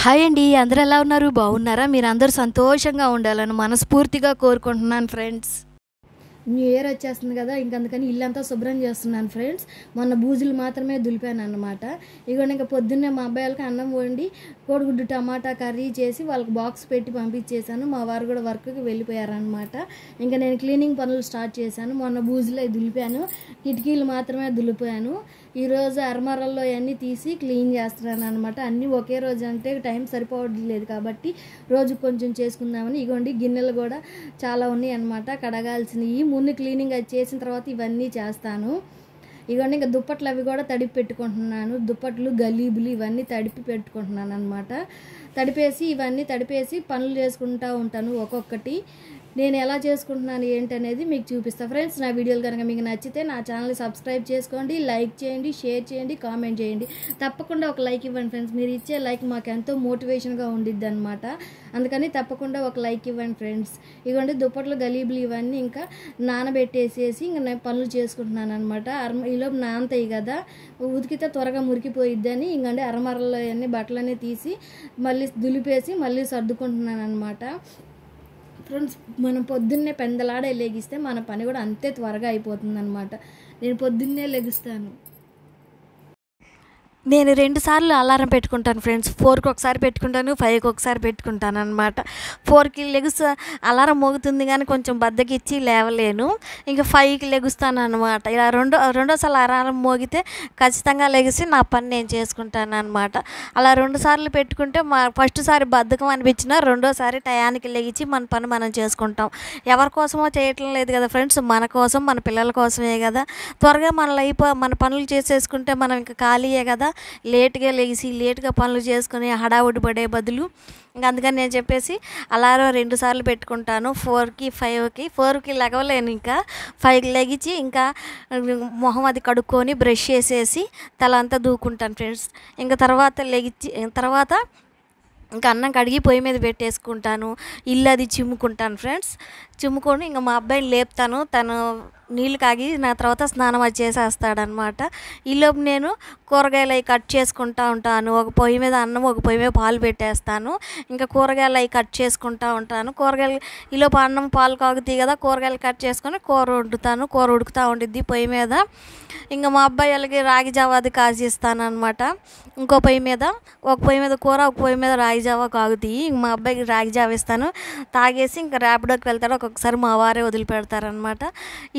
Hi అండి. అందరూ ఎలా ఉన్నారు? బాగున్నారా? మీరందరూ సంతోషంగా ఉండాలని మనస్ఫూర్తిగా కోరుకుంటున్నాను ఫ్రెండ్స్. న్యూ ఇయర్ వచ్చేస్తుంది కదా, అందుకని ఇల్లంతా శుభ్రం చేస్తున్నాను ఫ్రెండ్స్. మొన్న బూజులు మాత్రమే దులిపాను అన్నమాట. ఇదిగోండి, ఇంకా పొద్దున్నే మా అబ్బాయిలకి అన్నం వండి కోడిగుడ్డు టమాటా కర్రీ చేసి వాళ్ళకి బాక్స్ పెట్టి పంపించేశాను. మా వారు కూడా వర్క్కి వెళ్ళిపోయారనమాట. ఇంకా నేను క్లీనింగ్ పనులు స్టార్ట్ చేశాను. మొన్న బూజులు దులిపాను, కిటికీలు మాత్రమే దులిపాను. ఈరోజు అరమరల్లో అన్నీ తీసి క్లీన్ చేస్తున్నాను అనమాట. అన్నీ ఒకే రోజు అంటే టైం సరిపోవట్లేదు కాబట్టి రోజు కొంచెం చేసుకుందామని. ఇగోండి, గిన్నెలు కూడా చాలా ఉన్నాయి అనమాట కడగాల్సినవి. ముందు క్లీనింగ్ అది చేసిన తర్వాత ఇవన్నీ చేస్తాను. ఇవన్నీ ఇంకా దుప్పట్లు అవి కూడా తడిపి పెట్టుకుంటున్నాను. దుప్పట్లు గలీబులు ఇవన్నీ తడిపి పెట్టుకుంటున్నాను అనమాట. ఇవన్నీ తడిపేసి పనులు చేసుకుంటూ ఉంటాను ఒక్కొక్కటి. నేను ఎలా చేసుకుంటున్నాను ఏంటనేది మీకు చూపిస్తాను ఫ్రెండ్స్. నా వీడియోలు కనుక మీకు నచ్చితే నా ఛానల్ని సబ్స్క్రైబ్ చేసుకోండి, లైక్ చేయండి, షేర్ చేయండి, కామెంట్ చేయండి. తప్పకుండా ఒక లైక్ ఇవ్వండి ఫ్రెండ్స్. మీరు ఇచ్చే లైక్ మాకు ఎంతో మోటివేషన్గా ఉండిద్ది అనమాట. అందుకని తప్పకుండా ఒక లైక్ ఇవ్వండి ఫ్రెండ్స్. ఇవ్వండి, దుప్పట్లు గలీబులు ఇవన్నీ ఇంకా నానబెట్టేసేసి ఇంకా నేను పనులు చేసుకుంటున్నాను అనమాట. ఈలోపు నానతాయి కదా, ఉతికితే త్వరగా మురికిపోయిద్దని ఇంకంటే అరమరలో అన్నీ బట్టలన్నీ తీసి మళ్ళీ దులిపేసి మళ్ళీ సర్దుకుంటున్నాను అనమాట. ఫ్రెండ్స్, మనం పొద్దున్నే పెందలాడే లెగిస్తే మన పని కూడా అంతే త్వరగా అయిపోతుంది అనమాట. నేను పొద్దున్నే లెగుస్తాను. నేను 2 సార్లు అలారం పెట్టుకుంటాను ఫ్రెండ్స్. 4కి ఒకసారి పెట్టుకుంటాను, 5కి ఒకసారి పెట్టుకుంటాను అనమాట. 4కి అలారం మోగుతుంది కానీ కొంచెం బద్దకిచ్చి లేవలేను. ఇంకా 5కి లెగుస్తాను అనమాట. ఇలా రెండోసారి అలారం మోగితే ఖచ్చితంగా లెగిసి నా పని నేను చేసుకుంటాను అనమాట. అలా 2 సార్లు పెట్టుకుంటే ఫస్ట్ సారి బద్ధకం అనిపించినా రెండోసారి టయానికి లెగిచి మన పని మనం చేసుకుంటాం. ఎవరి కోసమో చేయటం లేదు కదా ఫ్రెండ్స్, మన కోసం, మన పిల్లల కోసమే కదా. త్వరగా మన పనులు చేసేసుకుంటే మనం ఇంకా ఖాళీయే కదా. లేట్గా లెగిసి లేట్గా పనులు చేసుకుని హడావుడి పడే బదులు ఇంకా అందుకని నేను చెప్పేసి అలారం 2 సార్లు పెట్టుకుంటాను. 4కి 5కి. 4కి లెగవలేను, ఇంకా 5కి లెగిచి ఇంకా మొహం అది కడుక్కొని బ్రష్ చేసేసి తల అంతా దూకుంటాను ఫ్రెండ్స్. ఇంకా తర్వాత ఇంకా అన్నం కడిగి పొయ్యి మీద పెట్టేసుకుంటాను. ఇల్లు అది చిమ్ముకుంటాను ఫ్రెండ్స్. చిమ్ముకొని ఇంకా మా అబ్బాయిని లేపుతాను. తను నీళ్ళు కాగి నా తర్వాత స్నానం అది చేసేస్తాడనమాట. ఈలోపు నేను కూరగాయలు అవి కట్ చేసుకుంటూ ఉంటాను. ఒక పొయ్యి మీద అన్నం, ఒక పొయ్యి మీద పాలు పెట్టేస్తాను. ఇంకా కూరగాయలు అవి కట్ చేసుకుంటూ ఉంటాను. ఈలోపు అన్నం పాలు కాగుతాయి కదా, కూరగాయలు కట్ చేసుకొని కూర వండుతాను. కూర ఉడుకుతూ ఉండిద్ది పొయ్యి మీద. ఇంకా మా అబ్బాయి వాళ్ళకి రాగి జావా అది కాసిస్తాను అనమాట. ఇంకో పొయ్యి మీద, ఒక పొయ్యి మీద కూర, ఒక పొయ్యి మీద రాగి జావా కాగుతాయి. ఇంక మా అబ్బాయికి రాగి జావా ఇస్తాను. తాగేసి ఇంకా ర్యాపిడోకి వెళ్తాడు. ఒక్కొక్కసారి మా వారే వదిలిపెడతారనమాట.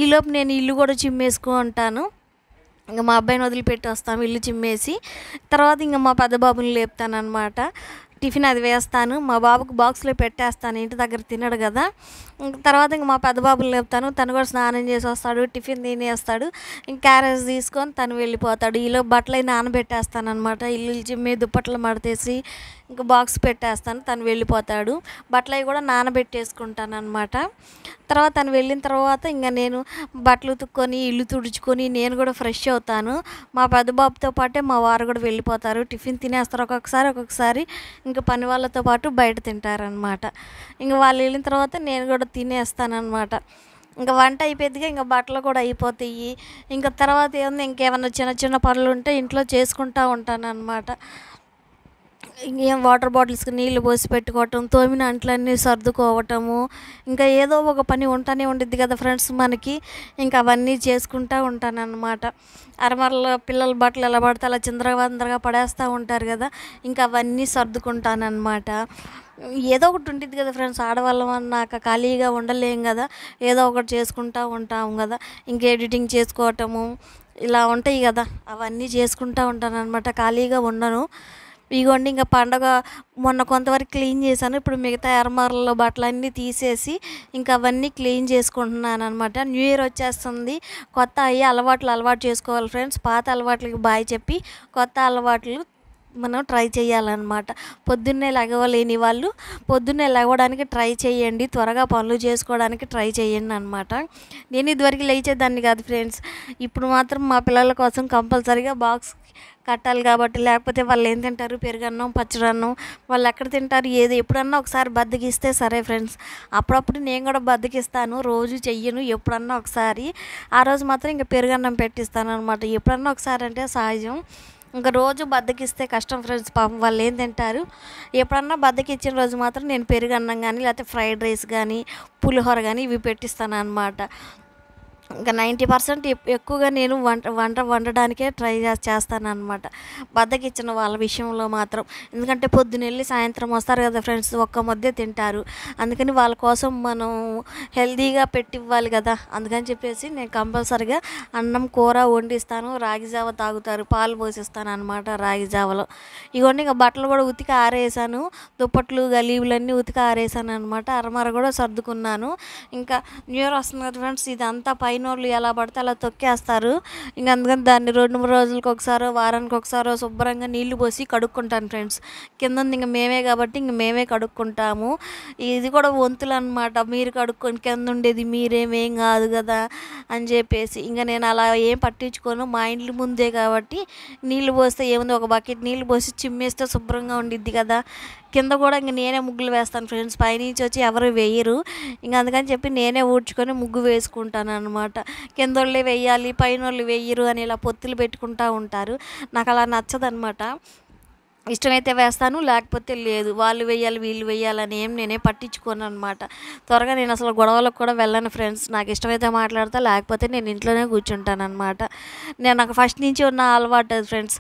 ఈలోపు నేను ఇల్లు కూడా చిమ్మేసుకుంటాను. ఇంకా మా అబ్బాయిని వదిలిపెట్టి వస్తాము ఇల్లు చిమ్మేసి. తర్వాత ఇంకా మా పెద్ద బాబుని లేపుతాను అనమాట. టిఫిన్ అది వేస్తాను. మా బాబుకి బాక్స్లో పెట్టేస్తాను, ఇంటి దగ్గర తినడు కదా. తర్వాత ఇంక మా పెద్ద బాబుని లేపుతాను. తను కూడా స్నానం చేసి వస్తాడు, టిఫిన్ తినేస్తాడు. ఇంక క్యారేజ్ తీసుకొని తను వెళ్ళిపోతాడు. ఈలో బట్టలు అవి నానబెట్టేస్తాను అనమాట. ఇల్లు చిమ్మి దుప్పట్లు మడతేసి ఇంకా బాక్స్ పెట్టేస్తాను. తను వెళ్ళిపోతాడు. బట్టలు అవి కూడా నానబెట్టేసుకుంటాను అనమాట. తర్వాత తను వెళ్ళిన తర్వాత ఇంకా నేను బట్టలు ఉతుక్కొని ఇల్లు తుడుచుకొని నేను కూడా ఫ్రెష్ అవుతాను. మా పెద్ద బాబుతో పాటే మా వారు కూడా వెళ్ళిపోతారు, టిఫిన్ తినేస్తారు. ఒక్కొక్కసారి ఇంకా పని వాళ్ళతో పాటు బయట తింటారనమాట. ఇంకా వాళ్ళు వెళ్ళిన తర్వాత నేను కూడా తినేస్తానమాట. ఇంకా వంట అయిపోద్దిగా, ఇంకా బట్టలు కూడా అయిపోతాయి. ఇంకా తర్వాత ఇంకేమన్నా చిన్న పనులు ఉంటే ఇంట్లో చేసుకుంటూ ఉంటాను అనమాట. ఇంకేం వాటర్ బాటిల్స్కి నీళ్ళు పోసి పెట్టుకోవటం, తోమిన అంట్లన్నీ సర్దుకోవటము, ఇంకా ఏదో ఒక పని ఉంటూనే ఉండిద్ది కదా ఫ్రెండ్స్ మనకి. ఇంకా అవన్నీ చేసుకుంటూ ఉంటానన్నమాట. అరమరలో పిల్లల బట్టలు ఎలా పడితే అలా చిందరవందరగా పడేస్తూ ఉంటారు కదా, ఇంకా అవన్నీ సర్దుకుంటానన్నమాట. ఏదో ఒకటి ఉంటుంది కదా ఫ్రెండ్స్, ఆడవాళ్ళం అన్నాక ఖాళీగా ఉండలేం కదా, ఏదో ఒకటి చేసుకుంటూ ఉంటాం కదా. ఇంకా ఎడిటింగ్ చేసుకోవటము ఇలా ఉంటాయి కదా, అవన్నీ చేసుకుంటూ ఉంటానన్నమాట. ఖాళీగా ఉండను. ఇగోండి, ఇంకా పండగ మొన్న కొంతవరకు క్లీన్ చేశాను. ఇప్పుడు మిగతా అరమరలో బట్టలన్నీ తీసేసి ఇంకా అవన్నీ క్లీన్ చేసుకుంటున్నాను అనమాట. న్యూ ఇయర్ వచ్చేస్తుంది. కొత్త అలవాటు చేసుకోవాలి ఫ్రెండ్స్. పాత అలవాట్లకి బాయ్ చెప్పి కొత్త అలవాట్లు మనం ట్రై చేయాలన్నమాట. పొద్దున్నే లెగవలేని వాళ్ళు పొద్దున్నే లెగవడానికి ట్రై చేయండి, త్వరగా పనులు చేసుకోవడానికి ట్రై చేయండి అనమాట. నేను ఇదివరకు లేచేదాన్ని కాదు ఫ్రెండ్స్. ఇప్పుడు మాత్రం మా పిల్లల కోసం కంపల్సరీగా బాక్స్ కట్టాలి కాబట్టి, లేకపోతే వాళ్ళు ఏం తింటారు, పెరుగన్నం, పచ్చడన్నం, వాళ్ళు ఎక్కడ తింటారు, ఎప్పుడన్నా ఒకసారి బద్దకిస్తే సరే ఫ్రెండ్స్. అప్పుడప్పుడు నేను కూడా బద్దకిస్తాను, రోజు చెయ్యను, ఎప్పుడన్నా ఒకసారి. ఆ రోజు మాత్రం ఇంకా పెరుగన్నం పెట్టిస్తాను అనమాట. ఎప్పుడన్నా ఒకసారి అంటే సహజం. ఇంకా రోజు బద్దకిస్తే కష్టం ఫ్రెండ్స్. పాపం వాళ్ళు ఏం తింటారు? ఎప్పుడన్నా బద్దకిచ్చిన రోజు మాత్రం నేను పెరుగు అన్నం కానీ, లేకపోతే ఫ్రైడ్ రైస్ కానీ, పులిహోర కానీ ఇవి పెట్టిస్తాను అనమాట. ఇంకా 90% ఎక్కువగా నేను వండడానికే ట్రై చేస్తానన్నమాట బద్దకిచ్చిన వాళ్ళ విషయంలో మాత్రం. ఎందుకంటే పొద్దునెళ్ళి సాయంత్రం వస్తారు కదా ఫ్రెండ్స్, ఒక్క ముద్దే తింటారు. అందుకని వాళ్ళ కోసం మనం హెల్తీగా పెట్టివ్వాలి కదా. అందుకని చెప్పేసి నేను కంపల్సరిగా అన్నం కూర వండిస్తాను. రాగి జావ తాగుతారు, పాలు పోసిస్తాను అనమాట రాగి జావలో. ఇవన్నీ ఇంకా బట్టలు కూడా ఉతికి ఆరేసాను, దుప్పట్లు గలీబులన్నీ ఉతికి ఆరేసాను అనమాట. అరమర కూడా సర్దుకున్నాను. ఇంకా న్యూ ఇయర్ వస్తుంది కదా ఫ్రెండ్స్, ఇదంతా పైనోళ్ళు ఎలా పడితే అలా తొక్కేస్తారు. ఇంక అందుకని దాన్ని 2-3 రోజులకి ఒకసారో వారానికి ఒకసారో శుభ్రంగా నీళ్లు పోసి కడుక్కుంటాను ఫ్రెండ్స్. కింద ఇంక మేమే కాబట్టి ఇంక మేమే కడుక్కుంటాము. ఇది కూడా వంతులు అనమాట. మీరు కడుక్కొని కింద ఉండేది మీరేమేం కాదు కదా అని చెప్పేసి ఇంకా నేను అలా ఏం పట్టించుకోను. మా ఇంటి ముందే కాబట్టి నీళ్ళు పోస్తే ఏముంది, ఒక బకెట్ నీళ్ళు పోసి చిమ్మేస్తే శుభ్రంగా ఉండిద్ది కదా. కింద కూడా ఇంక నేనే ముగ్గులు వేస్తాను ఫ్రెండ్స్. పైనుంచి వచ్చి ఎవరు వేయరు. ఇంక అందుకని చెప్పి నేనే ఊడ్చుకొని ముగ్గు వేసుకుంటాను అనమాట. కింద వాళ్ళే వేయాలి, పైన వాళ్ళు వేయరు అని ఇలా పొత్తులు పెట్టుకుంటూ ఉంటారు. నాకు అలా నచ్చదనమాట. ఇష్టమైతే వేస్తాను, లేకపోతే లేదు. వాళ్ళు వేయాలి వీళ్ళు వేయాలని నేనే పట్టించుకోను అనమాట. త్వరగా నేను అసలు గొడవలకు కూడా వెళ్ళను ఫ్రెండ్స్. నాకు ఇష్టమైతే మాట్లాడతా, లేకపోతే నేను ఇంట్లోనే కూర్చుంటాను అనమాట. నాకు ఫస్ట్ నుంచి ఉన్న అలవాటు ఫ్రెండ్స్.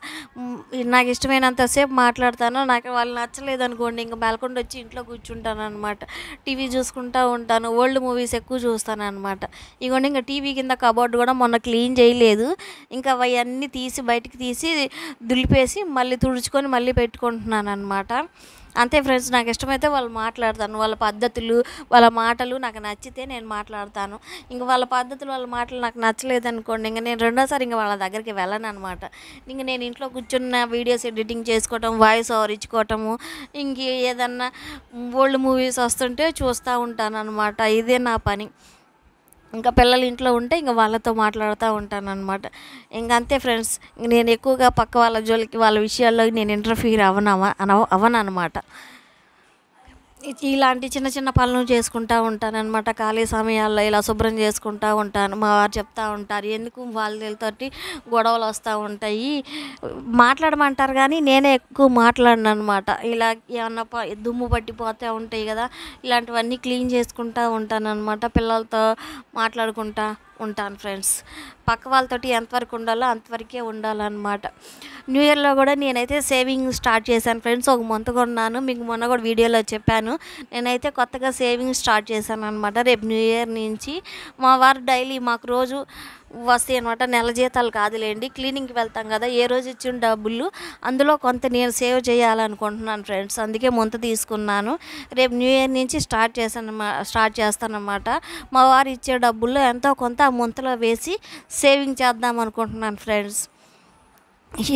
నాకు ఇష్టమైనంతసేపు మాట్లాడతాను. నాకు వాళ్ళు నచ్చలేదు అనుకోండి, ఇంకా మేల్కొండ వచ్చి ఇంట్లో కూర్చుంటాను అనమాట. టీవీ చూసుకుంటూ ఉంటాను. ఓల్డ్ మూవీస్ ఎక్కువ చూస్తాను అనమాట. ఇగోండి ఇంకా టీవీ కింద కబోర్డ్ కూడా మొన్న క్లీన్ చేయలేదు. ఇంకా అవన్నీ తీసి బయటికి తీసి దులిపేసి మళ్ళీ తుడుచుకొని మళ్ళీ పెట్టుకుంటున్నాను అనమాట. అంతే ఫ్రెండ్స్. నాకు ఇష్టమైతే వాళ్ళు మాట్లాడతాను. వాళ్ళ పద్ధతులు వాళ్ళ మాటలు నాకు నచ్చితే నేను మాట్లాడతాను. ఇంకా వాళ్ళ పద్ధతులు వాళ్ళ మాటలు నాకు నచ్చలేదు అనుకోండి, ఇంకా నేను రెండోసారి ఇంకా వాళ్ళ దగ్గరికి వెళ్ళను అనమాట. ఇంక నేను ఇంట్లో కూర్చున్న వీడియోస్ ఎడిటింగ్ చేసుకోవటం, వాయిస్ ఓవర్ ఇచ్చుకోవటము, ఇంక ఏదన్నా ఓల్డ్ మూవీస్ వస్తుంటే చూస్తూ ఉంటాను అనమాట. ఇదే నా పని. ఇంకా పిల్లలు ఇంట్లో ఉంటే ఇంకా వాళ్ళతో మాట్లాడుతూ ఉంటాను అనమాట. ఇంక అంతే ఫ్రెండ్స్. నేను ఎక్కువగా పక్క వాళ్ళ జోలికి వాళ్ళ విషయాల్లో నేను ఇంటర్ఫీర్ అవ్వను అనమాట. ఇలాంటి చిన్న చిన్న పనులు చేసుకుంటూ ఉంటానన్నమాట. ఖాళీ సమయాల్లో ఇలా శుభ్రం చేసుకుంటూ ఉంటాను. మా వారు చెప్తూ ఉంటారు, ఎందుకు వాళ్ళతోటి గొడవలు వస్తూ ఉంటాయి మాట్లాడమంటారు కానీ నేనే ఎక్కువ మాట్లాడను అనమాట. ఇలా ఏమన్నా దుమ్ము పట్టిపోతూ ఉంటాయి కదా, ఇలాంటివన్నీ క్లీన్ చేసుకుంటూ ఉంటానన్నమాట. పిల్లలతో మాట్లాడుకుంటా ఉంటాను ఫ్రెండ్స్. పక్క వాళ్ళతోటి ఎంతవరకు ఉండాలో అంతవరకే ఉండాలన్నమాట. న్యూ ఇయర్లో కూడా నేనైతే సేవింగ్ స్టార్ట్ చేశాను ఫ్రెండ్స్. ఒక మంత్ కొన్నాను, మీకు మొన్న కూడా వీడియోలో చెప్పాను. నేనైతే కొత్తగా సేవింగ్ స్టార్ట్ చేశాను అనమాట. రేపు న్యూ ఇయర్ నుంచి మా వారు డైలీ మాకు రోజు వస్తాయి అనమాట. నెల జీతాలు కాదులేండి, క్లీనింగ్కి వెళ్తాం కదా, ఏ రోజు ఇచ్చిన డబ్బులు అందులో కొంత నేను సేవ్ చేయాలనుకుంటున్నాను ఫ్రెండ్స్. అందుకే ముంత తీసుకున్నాను. రేపు న్యూ ఇయర్ నుంచి స్టార్ట్ చేస్తానన్నమాట. మా వారు ఇచ్చే డబ్బుల్లో ఎంతో కొంత ఆ ముంతలో వేసి సేవింగ్ చేద్దాం అనుకుంటున్నాను ఫ్రెండ్స్.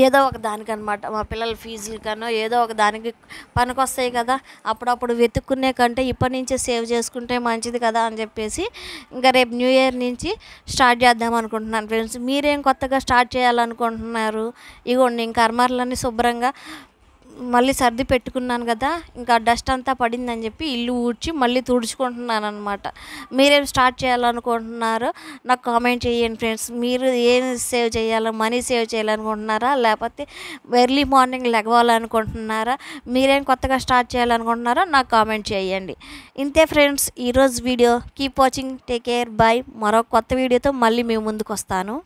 ఏదో ఒక దానికనమాట, మా పిల్లల ఫీజులకనో ఏదో ఒక దానికి పనికొస్తాయి కదా. అప్పుడప్పుడు వెతుక్కునే కంటే ఇప్పటి నుంచే సేవ్ చేసుకుంటే మంచిది కదా అని చెప్పేసి ఇంకా రేపు న్యూ ఇయర్ నుంచి స్టార్ట్ చేద్దాం అనుకుంటున్నాను ఫ్రెండ్స్. మీరేం కొత్తగా స్టార్ట్ చేయాలనుకుంటున్నారు? ఇగోండి ఇంకా అర్మార్లన్నీ శుభ్రంగా మళ్ళీ సర్ది పెట్టుకున్నాను కదా. ఇంకా డస్ట్ అంతా పడిందని చెప్పి ఇల్లు ఊడ్చి మళ్ళీ తుడుచుకుంటున్నాను అనమాట. మీరేం స్టార్ట్ చేయాలనుకుంటున్నారో నాకు కామెంట్ చేయండి ఫ్రెండ్స్. మీరు ఏం సేవ్ చేయాలో, మనీ సేవ్ చేయాలనుకుంటున్నారా, లేకపోతే ఎర్లీ మార్నింగ్ లెగవాలనుకుంటున్నారా, మీరేం కొత్తగా స్టార్ట్ చేయాలనుకుంటున్నారో నాకు కామెంట్ చేయండి. ఇంతే ఫ్రెండ్స్ ఈరోజు video. Keep watching, take care, bye. మరో కొత్త వీడియోతో మళ్ళీ మేము ముందుకు వస్తాను.